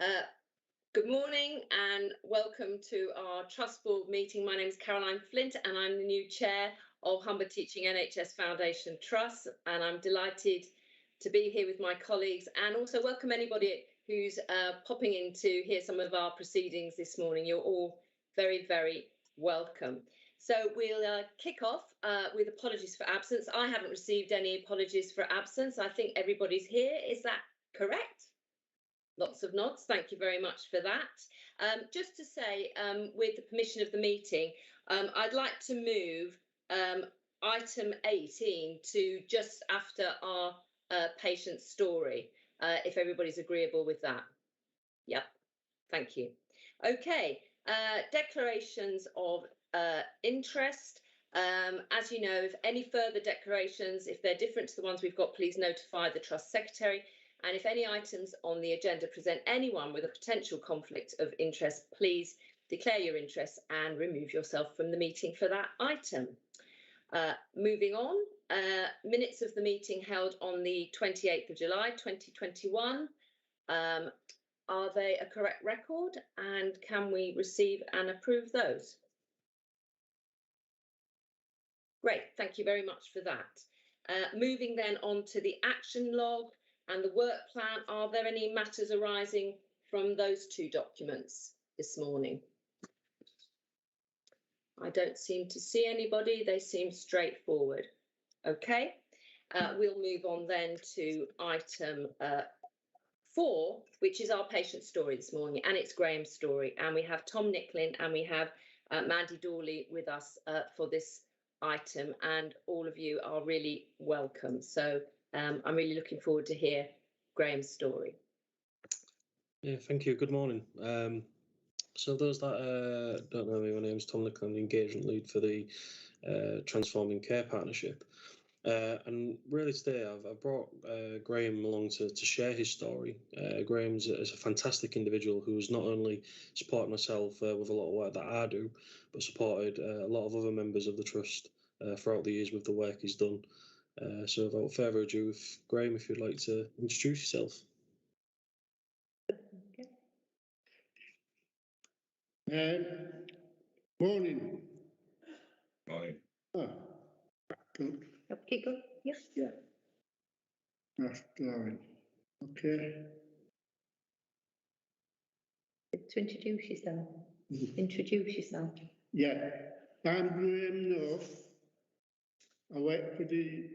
Uh, Good morning and welcome to our Trust Board meeting. My name is Caroline Flint and I'm the new chair of Humber Teaching NHS Foundation Trust, and I'm delighted to be here with my colleagues and also welcome anybody who's popping in to hear some of our proceedings this morning. You're all very, very welcome. So we'll kick off with apologies for absence. I haven't received any apologies for absence. I think everybody's here. Is that correct? Lots of nods. Thank you very much for that. Just to say, with the permission of the meeting, I'd like to move item 18 to just after our patient story, if everybody's agreeable with that. Yep, thank you. Okay, declarations of interest. As you know, if any further declarations, if they're different to the ones we've got, please notify the Trust Secretary. And if any items on the agenda present anyone with a potential conflict of interest, please declare your interest and remove yourself from the meeting for that item. Moving on, minutes of the meeting held on the 28th of July 2021. Are they a correct record, and can we receive and approve those? Great, thank you very much for that. Moving then on to the action log and the work plan. Are there any matters arising from those two documents this morning? I don't seem to see anybody. They seem straightforward. Okay, we'll move on then to item 4, which is our patient story this morning, and it's Graham's story. And we have Tom Nicklin and we have Mandy Dawley with us for this item, and all of you are really welcome. So I'm really looking forward to hear Graham's story. Yeah, thank you. Good morning. So those that don't know me, my name's Tom Nicklin, the engagement lead for the Transforming Care Partnership. And really today I've brought Graham along to share his story. Graham's is a fantastic individual who's not only supported myself with a lot of work that I do, but supported a lot of other members of the Trust throughout the years with the work he's done. So without further ado, Graham, if you'd like to introduce yourself. Morning. Morning. Oh, good. Keep going. Yes. Yeah. That's fine. Okay. To introduce yourself. Introduce yourself. Yeah. I'm Graham North. I work for the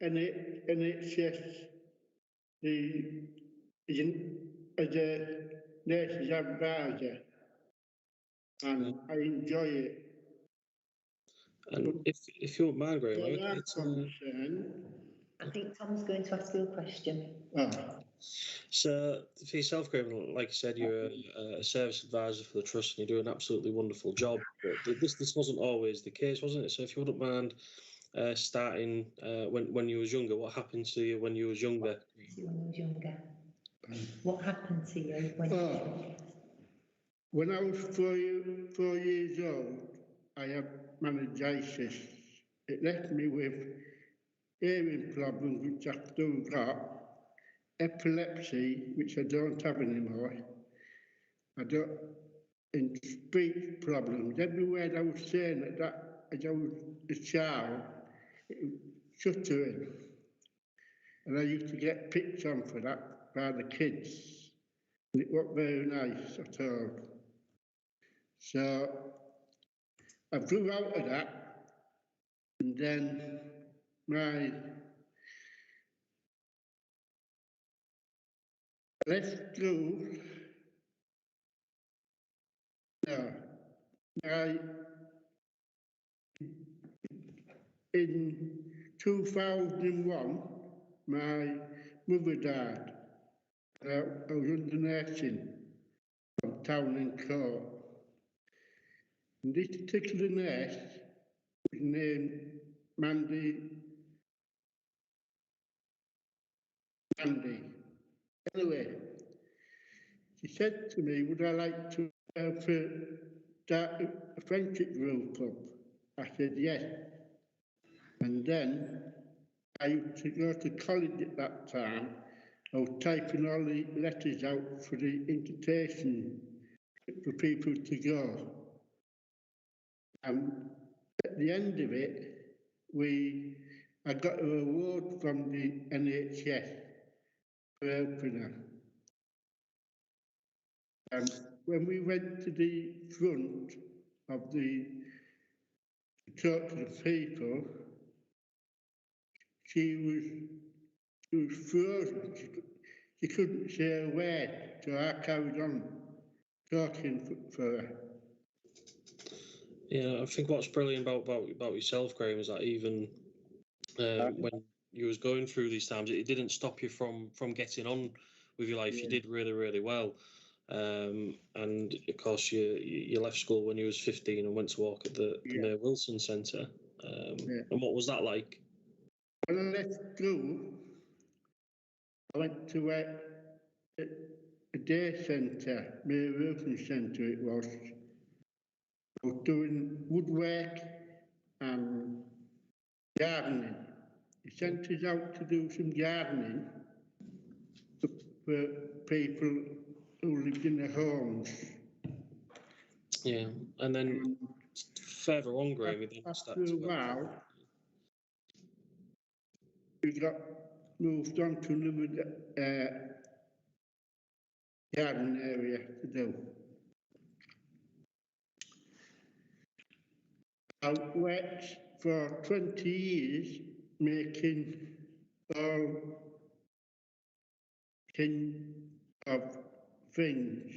NHS, as a nurse's advisor, and I enjoy it. And if you wouldn't mind, Graham, I would like to... I think Tom's going to ask you a question. Oh. So for yourself, Graham, like I said, you're a service advisor for the Trust and you do an absolutely wonderful job. But this wasn't always the case, wasn't it? So if you wouldn't mind starting when you was younger, what happened to you when you was younger? What happened to you when you was younger? When I was 4 years old, I had meningitis. It left me with hearing problems, which I've still got, epilepsy, which I don't have anymore. And speech problems. Every word I was saying as I was a child, it was stuttering. And I used to get picked on for that by the kids. And it wasn't very nice at all. So I grew out of that, and then my left school. In 2001, my mother died. I was under nursing from Town and Court. And this particular nurse was named Mandy. Anyway, she said to me, would I like to start a friendship group up? I said yes. And then I used to go to college at that time, I was typing all the letters out for the invitation for people to go. And at the end of it, I got an award from the NHS for helping her. And when we went to the front of to talk to the people, she was frozen. She couldn't say a word, so I carried on talking for her. Yeah, I think what's brilliant about yourself, Graham, is that even when you was going through these times, it didn't stop you from getting on with your life. Yeah. You did really, really well. And of course, you left school when you was 15 and went to work at the Mayor Wilson Centre. And what was that like? When I left school, I went to work at a day centre, Mayor Wilson Centre it was. I was doing woodwork and gardening. He sent us out to do some gardening for people who lived in their homes. Yeah, and then further on, Graham, after a while, we got moved on to another garden area to do. I worked for 20 years making all kind of things,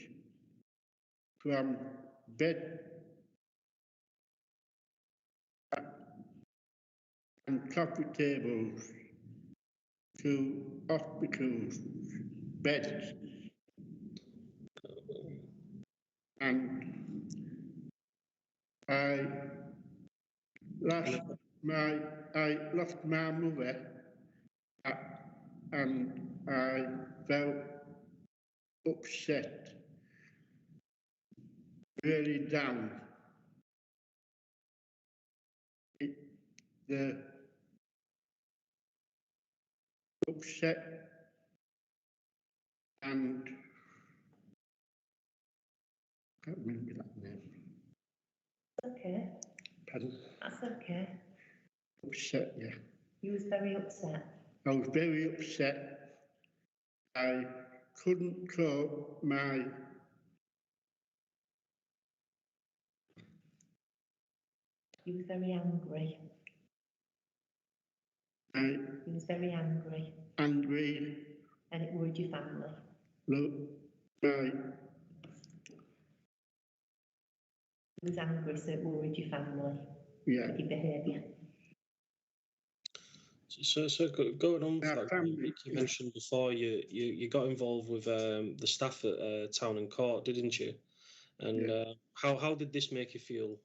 from bed and coffee tables to hospitals, beds, and I lost my mother, and I felt upset, really down. The upset and I can't remember that name. Okay. Pardon? That's okay. Upset, yeah. You was very upset. I was very upset. I couldn't cope my You was very angry. You was very angry. Angry. And it worried your family. Look, my. You was angry, so it worried your family. Yeah. With your behaviour. So going on for that, you mentioned before you got involved with the staff at Town and Court, didn't you? And how did this make you feel?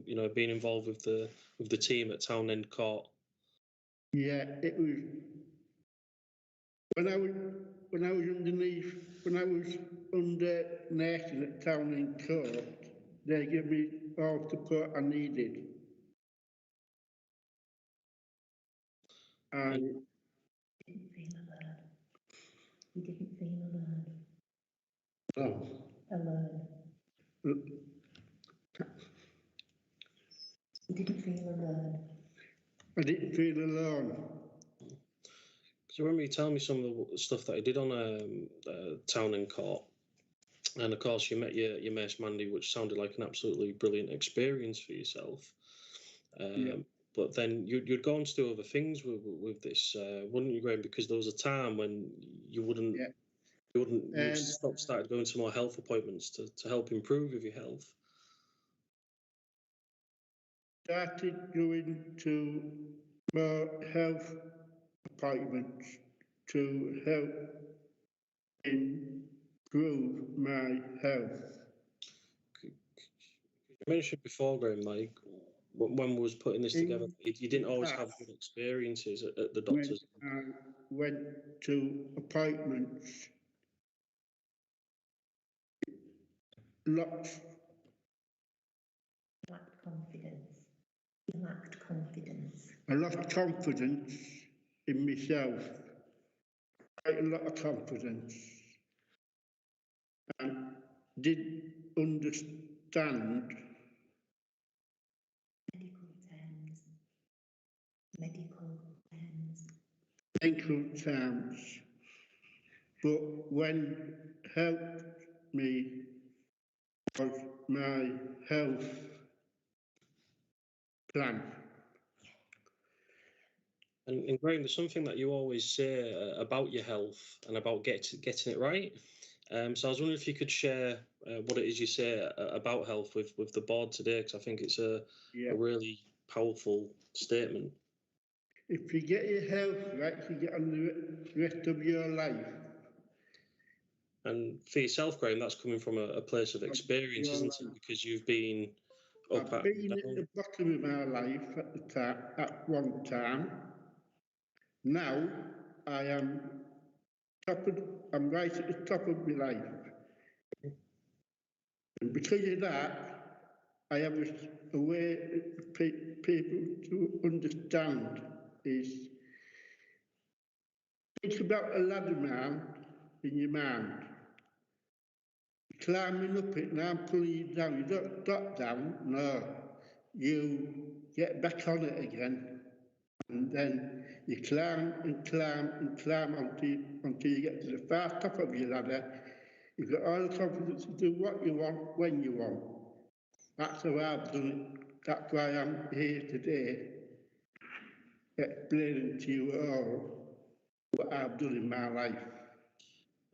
You know, being involved with the team at Town and Court. Yeah, it was when I was under nursing at Town and Court. They gave me all the support I needed. I didn't feel alone. You didn't feel alone. Oh. Alone. You didn't feel alone. I didn't feel alone. So remember you telling me some of the stuff that I did on Town and Court, and of course you met your mate Mandy, which sounded like an absolutely brilliant experience for yourself. But then you'd go on to do other things with this, wouldn't you, Graham? Because there was a time when you started going to more health appointments to help improve with your health. Started going to more health appointments to help improve my health. You mentioned before, Graham, Mike, when we was putting this together, you didn't always have good experiences at the doctors. When I went to appointments, lots. Lacked confidence. You lacked confidence. I lost confidence in myself. quite a lot of confidence and did understand medical terms, but when helped me was my health plan. And Graham, there's something that you always say about your health and about getting it right. So I was wondering if you could share what it is you say about health with the board today, because I think it's a really powerful statement. If you get your health right, you get on the rest of your life. And for yourself, Graham, that's coming from a place of experience, isn't it? Because you've been up I've been at the bottom of my life at one time. Now I am I'm right at the top of my life. And because of that, I have a way people to understand is think about a ladder man in your mind. Climbing up it, now I'm pulling you down. You don't drop down, no. You get back on it again. And then you climb and climb and climb until you get to the far top of your ladder. You've got all the confidence to do what you want, when you want. That's how I've done it. That's why I'm here today, explaining to you all what I've done in my life.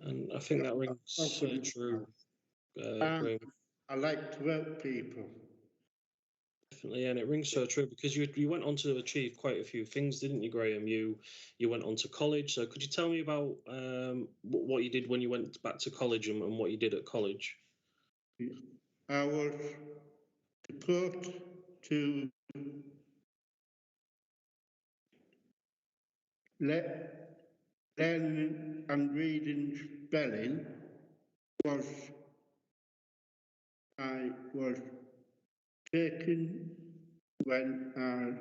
And I think that rings so true, Graham. I like to help people. Definitely, and it rings so true because you went on to achieve quite a few things, didn't you, Graham? You went on to college. So could you tell me about what you did when you went back to college and what you did at college? I was supposed to learning and reading spelling was I was taken when I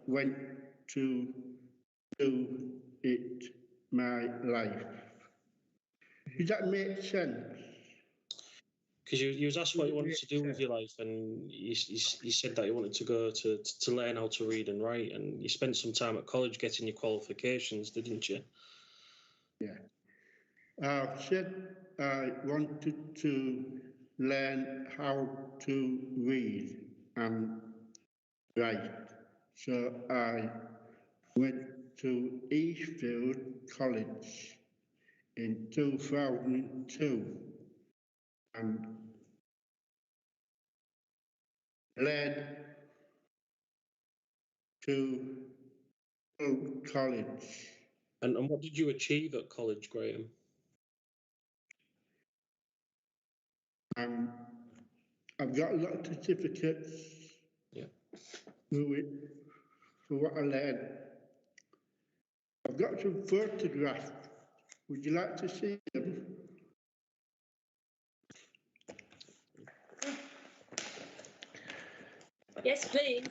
went to do it my life. Does that make sense? Because you was asked what you wanted to do with your life, and you said that you wanted to go to learn how to read and write, and you spent some time at college getting your qualifications, didn't you? Yeah. I said I wanted to learn how to read and write, so I went to Eastfield College in 2002 and led to college. And what did you achieve at college, Graham? I've got a lot of certificates for what I learned. I've got some photographs. Would you like to see them? Yes, please.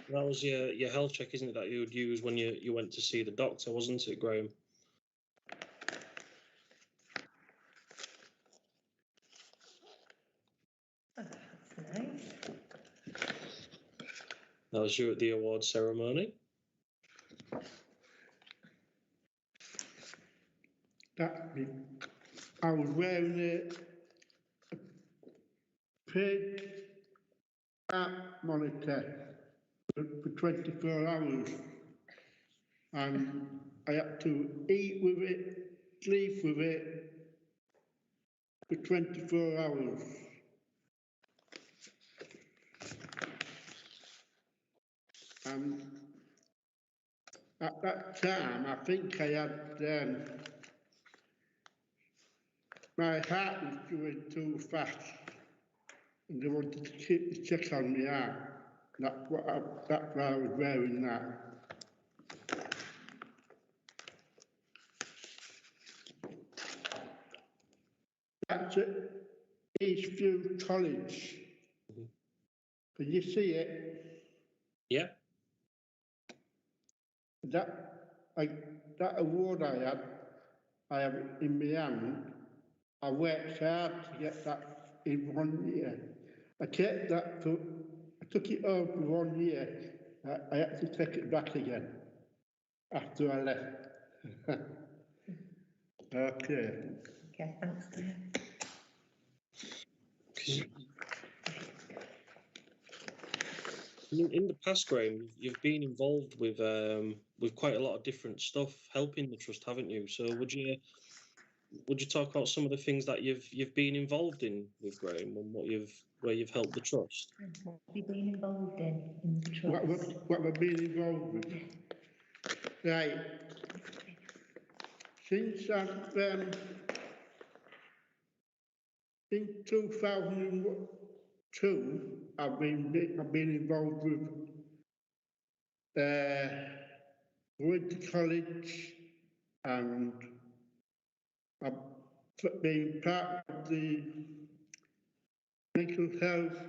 That was your health check, isn't it, that you would use when you went to see the doctor, wasn't it, Graham? That's nice. That was you at the award ceremony. I was wearing a paid app monitor for 24 hours, and I had to eat with it, sleep with it for 24 hours. And at that time, I think I had my heart was going too fast, and they wanted to keep the check on my heart. That's why I was wearing that. That's at Eastview College. Mhm. Can you see it? Yeah. That award I have in my hand. I worked hard to get that in 1 year. I took it home for 1 year. I had to take it back again after I left. Okay. Okay, thanks, Graham. 'Cause in the past, Graham, you've been involved with quite a lot of different stuff helping the trust, haven't you? So would you talk about some of the things that you've been involved in with Graham and where you've helped the trust? And what have you been involved in the trust? What we've been involved with? Right. Since in 2002, I've been involved with going to college, and I've been part of the mental health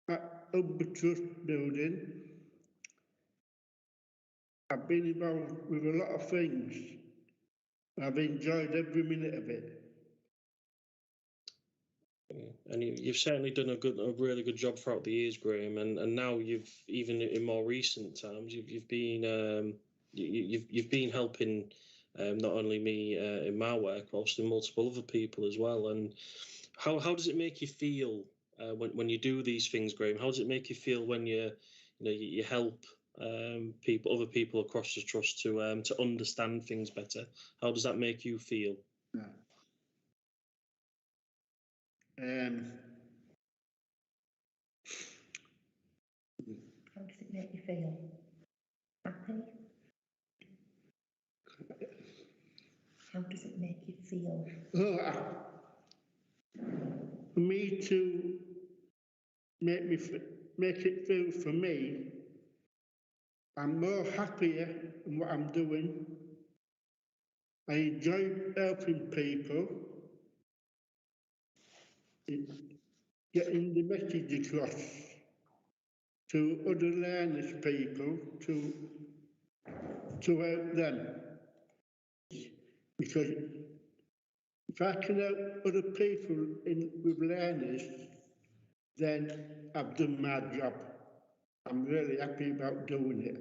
at Humber Trust building. I've been involved with a lot of things. I've enjoyed every minute of it. And you've certainly done a really good job throughout the years, Graham. And now you've, even in more recent times, you've been you've been helping not only me in my work, but also multiple other people as well. And how does it make you feel when you do these things, Graham? How does it make you feel when you help other people across the trust to understand things better? How does that make you feel? Yeah. How does it make you feel? Happy? How does it make you feel? For me to make it feel for me, I'm more happier in what I'm doing. I enjoy helping people, getting the message across to other learners people to help them. Because if I can help other people with learners, then I've done my job. I'm really happy about doing it.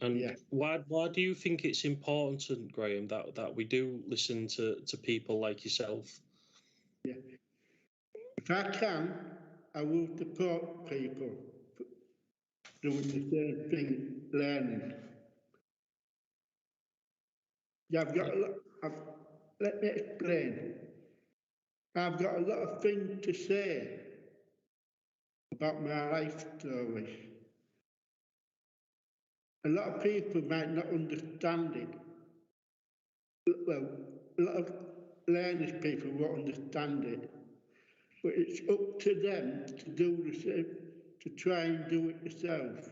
And yeah. why do you think it's important, Graham, that we do listen to people like yourself? Yeah. If I can, I will support people doing the same thing, learning. Yeah, I've got a lot. Let me explain. I've got a lot of things to say about my life story. A lot of people might not understand it. Well, a lot of learners people won't understand it. But it's up to them to do the same, to try and do it themselves.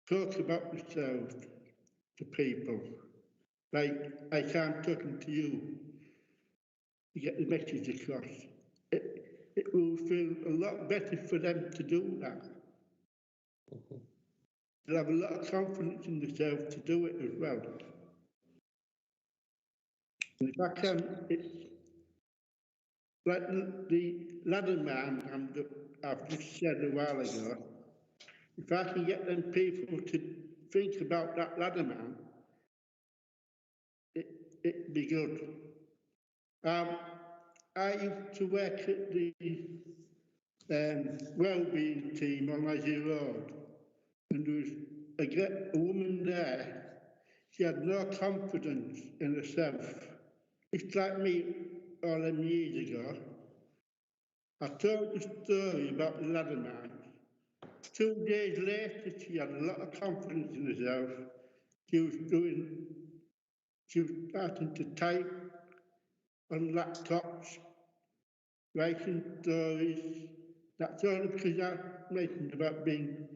Talk about themselves to people. Like I can't talking to you to get the message across. It will feel a lot better for them to do that. Mhm. They'll have a lot of confidence in themselves to do it as well. And if I can, it's like the ladder man I've just said a while ago. If I can get them people to think about that ladder man, it'd be good. I used to work at the wellbeing team on Lazzy Road, and there was a woman there. She had no confidence in herself. It's like me all them years ago. I told the story about the ladder man. 2 days later, she had a lot of confidence in herself. She was starting to type on laptops, writing stories. That's only because I mentioned about being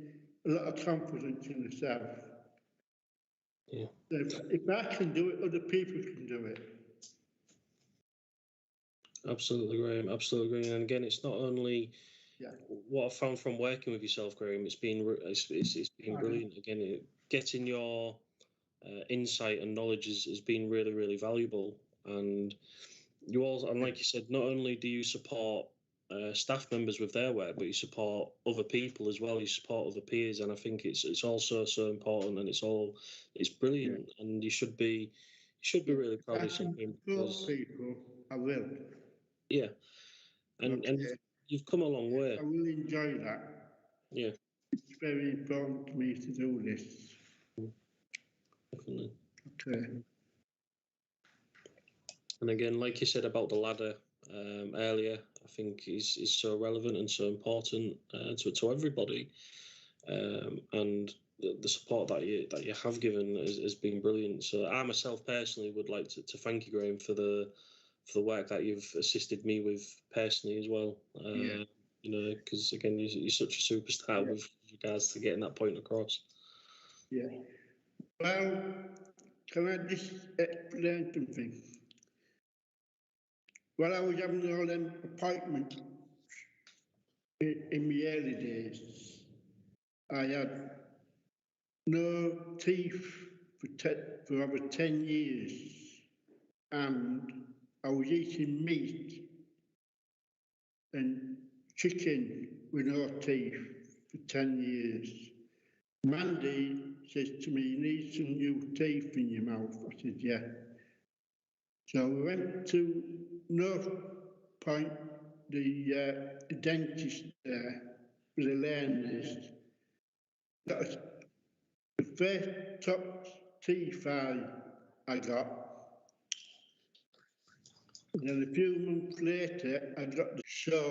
a lot of confidence in herself. Yeah. If I can do it, other people can do it. Absolutely, Graham. Absolutely agree. And again, it's not only what I found from working with yourself, Graham. It's been brilliant. Again, getting your insight and knowledge has been really, really valuable. And you also, and like you said, not only do you support staff members with their work, but you support other people as well. You support other peers, and I think it's also so important, and it's brilliant, and you should be really proud of yourself. Because people, I will. Yeah, and you've come a long way. I will enjoy that. Yeah, it's very important to me to do this. Definitely. Okay. And again, like you said about the ladder earlier, I think is so relevant and so important to everybody. And the support that you have given has been brilliant. So I myself personally would like to thank you, Graham, for the work that you've assisted me with personally as well. You know, because again, you're such a superstar with regards to getting that point across. Yeah. Well, can I just explain something? While I was having all them appointments in my early days, I had no teeth for over 10 years, and I was eating meat and chicken with no teeth for 10 years. Mandy says to me, "You need some new teeth in your mouth." I said, "Yeah." So we went to North Point, the dentist there, with the learners. That was the first top teeth I got. And then a few months later, I got the short